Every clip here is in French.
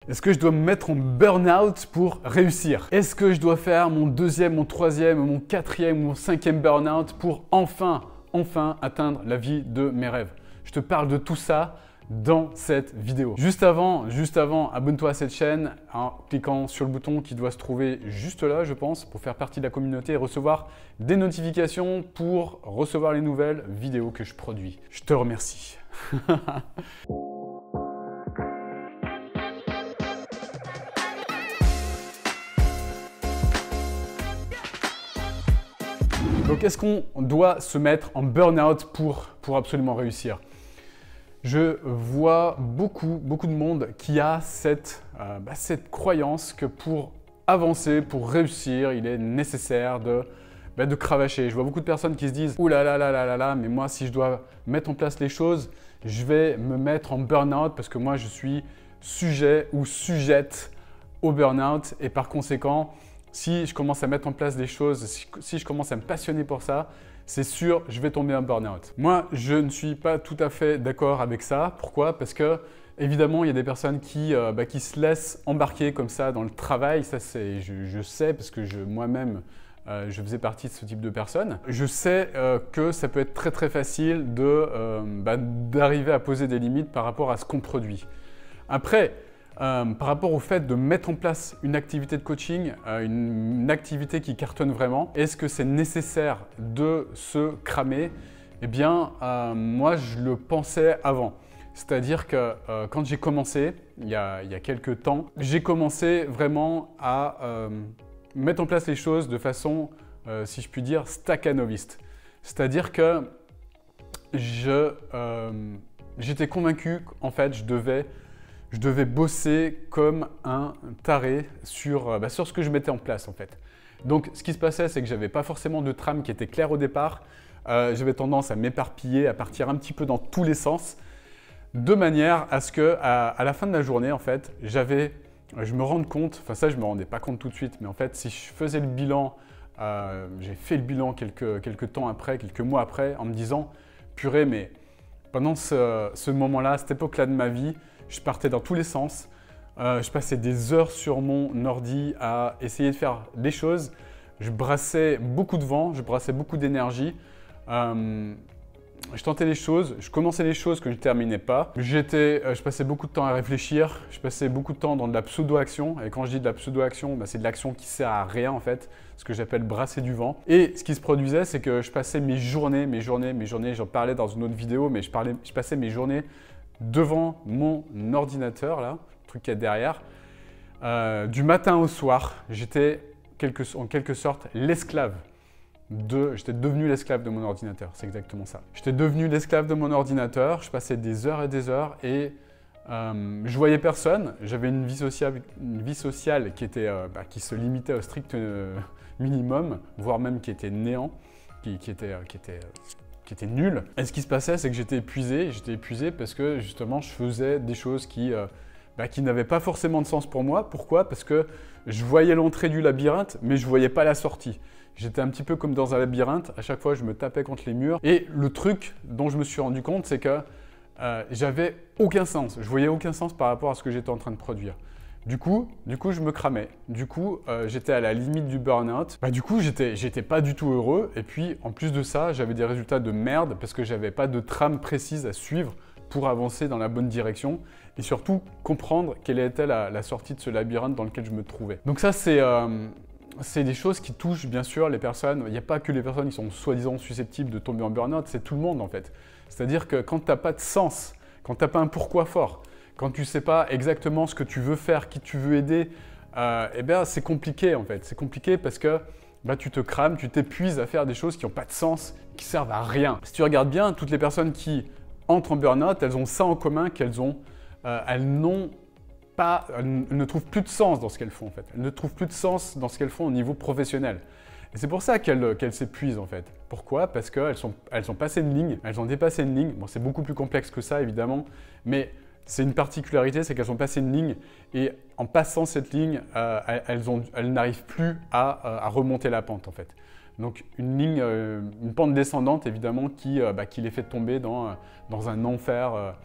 Est-ce que je dois me mettre en burn-out pour réussir? Est-ce que je dois faire mon deuxième, mon troisième, mon quatrième, mon cinquième burn-out pour enfin atteindre la vie de mes rêves? Je te parle de tout ça dans cette vidéo. Juste avant, abonne-toi à cette chaîne en cliquant sur le bouton qui doit se trouver juste là, je pense, pour faire partie de la communauté et recevoir des notifications pour recevoir les nouvelles vidéos que je produis. Je te remercie. Donc, est-ce qu'on doit se mettre en burn-out pour absolument réussir? Je vois beaucoup de monde qui a cette croyance que pour avancer, pour réussir, il est nécessaire de cravacher. Je vois beaucoup de personnes qui se disent « Ouh là là là là là là, mais moi, si je dois mettre en place les choses, je vais me mettre en burn-out parce que moi, je suis sujet ou sujette au burn-out et par conséquent, si je commence à mettre en place des choses, si je commence à me passionner pour ça, c'est sûr, je vais tomber en burn-out. » Moi, je ne suis pas tout à fait d'accord avec ça. Pourquoi? Parce que, évidemment, il y a des personnes qui se laissent embarquer comme ça dans le travail. Ça, je sais parce que moi-même, je faisais partie de ce type de personnes. Je sais que ça peut être très facile d'arriver à poser des limites par rapport à ce qu'on produit. Après, par rapport au fait de mettre en place une activité de coaching, une activité qui cartonne vraiment, est-ce que c'est nécessaire de se cramer? Eh bien, moi, je le pensais avant. C'est-à-dire que quand j'ai commencé, il y a quelques temps, j'ai commencé vraiment à mettre en place les choses de façon, si je puis dire, stakhanoviste. C'est-à-dire que j'étais convaincu qu'en fait, je devais bosser comme un taré sur ce que je mettais en place en fait. Donc ce qui se passait, c'est que je n'avais pas forcément de trame qui était claire au départ. J'avais tendance à m'éparpiller, à partir un petit peu dans tous les sens, de manière à ce que à la fin de la journée, en fait, je me rende compte, enfin ça je ne me rendais pas compte tout de suite, mais en fait si je faisais le bilan, j'ai fait le bilan quelques temps après, quelques mois après, en me disant « Purée, mais pendant ce moment-là, cette époque-là de ma vie, je partais dans tous les sens, je passais des heures sur mon ordi à essayer de faire des choses, je brassais beaucoup de vent, je brassais beaucoup d'énergie, je tentais des choses, je commençais des choses que je ne terminais pas. Je passais beaucoup de temps à réfléchir, je passais beaucoup de temps dans de la pseudo-action. Et quand je dis de la pseudo-action, c'est de l'action qui sert à rien en fait, ce que j'appelle brasser du vent. Et ce qui se produisait, c'est que je passais mes journées, j'en parlais dans une autre vidéo, mais je passais mes journées devant mon ordinateur, là, le truc qu'il y a derrière. Du matin au soir, j'étais en quelque sorte l'esclave. J'étais devenu l'esclave de mon ordinateur, c'est exactement ça. J'étais devenu l'esclave de mon ordinateur, je passais des heures et je voyais personne. J'avais une vie sociale qui se limitait au strict minimum, voire même qui était néant, qui était nul. Et ce qui se passait, c'est que j'étais épuisé parce que justement, je faisais des choses qui n'avaient pas forcément de sens pour moi. Pourquoi? Parce que je voyais l'entrée du labyrinthe, mais je ne voyais pas la sortie. J'étais un petit peu comme dans un labyrinthe, à chaque fois je me tapais contre les murs. Et le truc dont je me suis rendu compte, c'est que j'avais aucun sens. Je voyais aucun sens par rapport à ce que j'étais en train de produire. Du coup, je me cramais. Du coup, j'étais à la limite du burn-out. Du coup, j'étais pas du tout heureux. Et puis, en plus de ça, j'avais des résultats de merde parce que j'avais pas de trame précise à suivre pour avancer dans la bonne direction et surtout comprendre quelle était la sortie de ce labyrinthe dans lequel je me trouvais. Donc ça, c'est des choses qui touchent bien sûr les personnes. Il n'y a pas que les personnes qui sont soi-disant susceptibles de tomber en burn-out, c'est tout le monde en fait. C'est-à-dire que quand tu n'as pas de sens, quand tu n'as pas un pourquoi fort, quand tu ne sais pas exactement ce que tu veux faire, qui tu veux aider, c'est compliqué en fait. C'est compliqué parce que tu te crames, tu t'épuises à faire des choses qui n'ont pas de sens, qui servent à rien. Si tu regardes bien, toutes les personnes qui entrent en burn-out, elles ont ça en commun qu'elles ne trouvent plus de sens dans ce qu'elles font en fait. Elles ne trouvent plus de sens dans ce qu'elles font au niveau professionnel. Et c'est pour ça qu'elles s'épuisent en fait. Pourquoi? Parce qu'elles ont passé une ligne, elles ont dépassé une ligne. Bon, c'est beaucoup plus complexe que ça évidemment, mais c'est une particularité, c'est qu'elles ont passé une ligne et en passant cette ligne, elles n'arrivent plus à remonter la pente en fait. Donc une pente descendante évidemment qui les fait tomber dans un enfer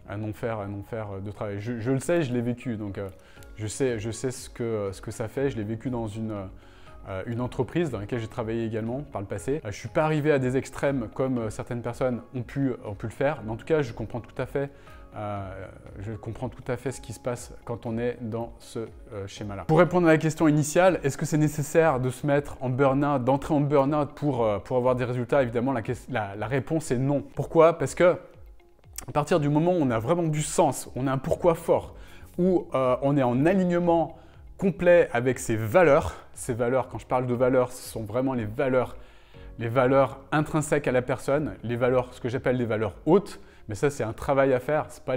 de travail. Je le sais, je l'ai vécu, donc Je sais ce que ça fait. Je l'ai vécu dans une entreprise dans laquelle j'ai travaillé également par le passé. Je ne suis pas arrivé à des extrêmes comme certaines personnes ont pu le faire, mais en tout cas, je comprends tout à fait ce qui se passe quand on est dans ce schéma-là. Pour répondre à la question initiale, est-ce que c'est nécessaire de se mettre en burn-out, d'entrer en burn-out pour avoir des résultats? Évidemment, la réponse est non. Pourquoi? Parce que à partir du moment où on a vraiment du sens, on a un pourquoi fort, où on est en alignement complet avec ses valeurs, quand je parle de valeurs, ce sont vraiment les valeurs intrinsèques à la personne, ce que j'appelle les valeurs hautes, mais ça c'est un travail à faire, ce n'est pas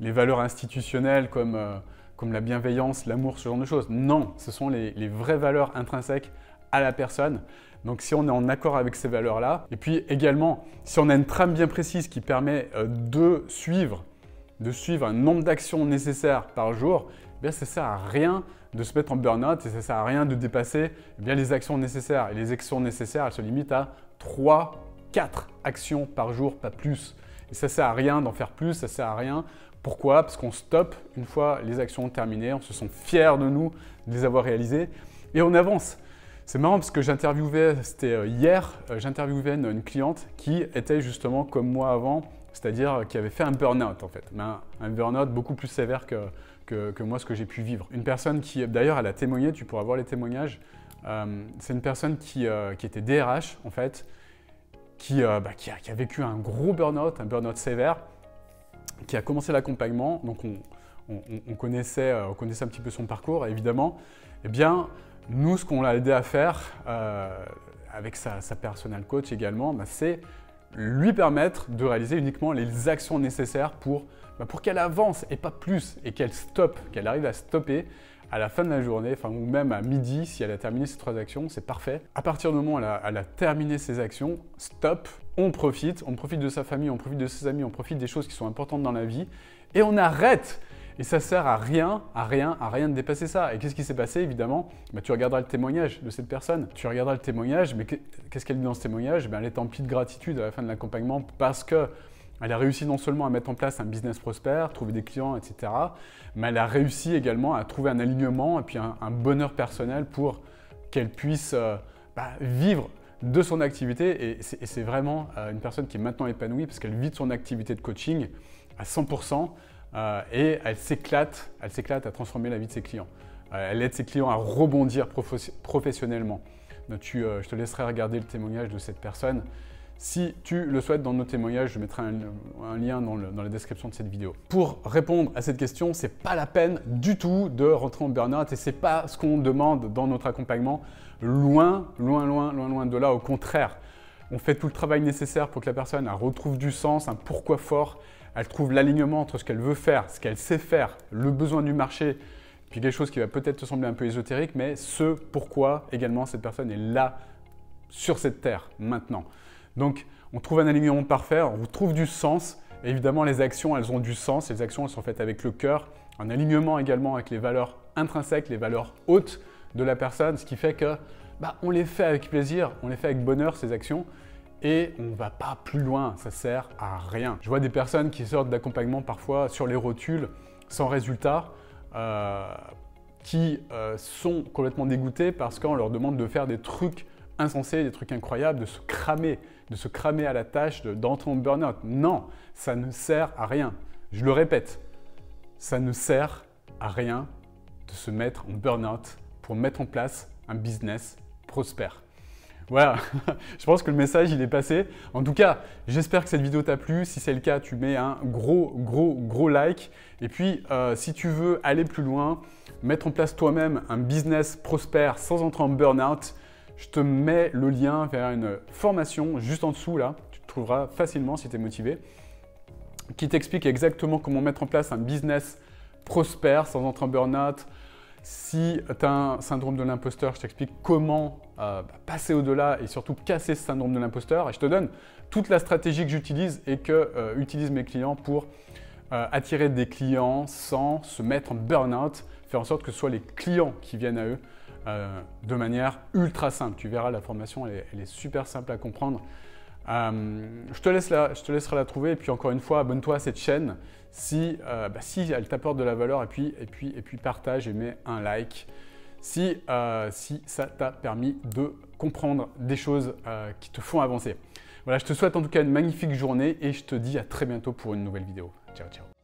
les valeurs institutionnelles comme la bienveillance, l'amour, ce genre de choses. Non, ce sont les vraies valeurs intrinsèques à la personne. Donc si on est en accord avec ces valeurs-là, et puis également, si on a une trame bien précise qui permet de suivre un nombre d'actions nécessaires par jour, eh bien ça ne sert à rien de se mettre en burn-out et ça ne sert à rien de dépasser les actions nécessaires. Et les actions nécessaires, elles se limitent à 3, 4 actions par jour, pas plus. Et ça ne sert à rien d'en faire plus, ça ne sert à rien. Pourquoi? Parce qu'on stoppe une fois les actions terminées, on se sent fier de nous de les avoir réalisées et on avance. C'est marrant parce que c'était hier, j'interviewais une cliente qui était justement comme moi avant, c'est-à-dire qui avait fait un burn-out en fait, mais un burn-out beaucoup plus sévère que moi ce que j'ai pu vivre. Une personne qui, d'ailleurs, elle a témoigné, tu pourras voir les témoignages, c'est une personne qui était DRH en fait, qui a vécu un gros burn-out, un burn-out sévère, qui a commencé l'accompagnement, donc on connaissait un petit peu son parcours, évidemment. Eh bien, nous, ce qu'on l'a aidé à faire, avec sa personal coach également, c'est lui permettre de réaliser uniquement les actions nécessaires pour qu'elle avance et pas plus, et qu'elle arrive à stopper à la fin de la journée, ou même à midi, si elle a terminé ces 3 actions, c'est parfait. À partir du moment où elle a terminé ses actions, stop, on profite de sa famille, on profite de ses amis, on profite des choses qui sont importantes dans la vie, et on arrête. Et ça sert à rien de dépasser ça. Et qu'est-ce qui s'est passé, évidemment? Tu regarderas le témoignage de cette personne. Tu regarderas le témoignage, mais qu'est-ce qu'elle dit dans ce témoignage? Elle est emplie de gratitude à la fin de l'accompagnement parce qu'elle a réussi non seulement à mettre en place un business prospère, trouver des clients, etc., mais elle a réussi également à trouver un alignement et puis un bonheur personnel pour qu'elle puisse vivre de son activité. Et c'est vraiment une personne qui est maintenant épanouie parce qu'elle vit de son activité de coaching à 100%. Et elle s'éclate à transformer la vie de ses clients. Elle aide ses clients à rebondir professionnellement. Je te laisserai regarder le témoignage de cette personne. Si tu le souhaites, dans nos témoignages, je mettrai un lien dans la description de cette vidéo. Pour répondre à cette question, ce n'est pas la peine du tout de rentrer en burn-out et ce n'est pas ce qu'on demande dans notre accompagnement. Loin de là, au contraire. On fait tout le travail nécessaire pour que la personne retrouve du sens, un pourquoi fort. Elle trouve l'alignement entre ce qu'elle veut faire, ce qu'elle sait faire, le besoin du marché, puis quelque chose qui va peut-être te sembler un peu ésotérique, mais ce pourquoi également cette personne est là, sur cette terre, maintenant. Donc, on trouve un alignement parfait, on retrouve du sens. Et évidemment, les actions, elles ont du sens. Les actions, elles sont faites avec le cœur, en alignement également avec les valeurs intrinsèques, les valeurs hautes de la personne, ce qui fait que on les fait avec plaisir, on les fait avec bonheur, ces actions. Et on ne va pas plus loin, ça sert à rien. Je vois des personnes qui sortent d'accompagnement parfois sur les rotules sans résultat, qui sont complètement dégoûtées parce qu'on leur demande de faire des trucs insensés, des trucs incroyables, de se cramer à la tâche, d'entrer en burn-out. Non, ça ne sert à rien. Je le répète, ça ne sert à rien de se mettre en burn-out pour mettre en place un business prospère. Voilà, je pense que le message il est passé. En tout cas, j'espère que cette vidéo t'a plu. Si c'est le cas, tu mets un gros like. Et puis, si tu veux aller plus loin, mettre en place toi-même un business prospère sans entrer en burn-out, je te mets le lien vers une formation juste en dessous là. Tu te trouveras facilement si tu es motivé, qui t'explique exactement comment mettre en place un business prospère sans entrer en burn-out. Si tu as un syndrome de l'imposteur, je t'explique comment passer au-delà et surtout casser ce syndrome de l'imposteur. Et je te donne toute la stratégie que j'utilise et que utilisent mes clients pour attirer des clients sans se mettre en burn-out, faire en sorte que ce soit les clients qui viennent à eux de manière ultra simple. Tu verras, la formation, elle est super simple à comprendre. Je te laisserai la trouver et puis encore une fois, abonne-toi à cette chaîne si elle t'apporte de la valeur, et puis partage et mets un like. Si ça t'a permis de comprendre des choses qui te font avancer. Voilà, je te souhaite en tout cas une magnifique journée et je te dis à très bientôt pour une nouvelle vidéo. Ciao, ciao.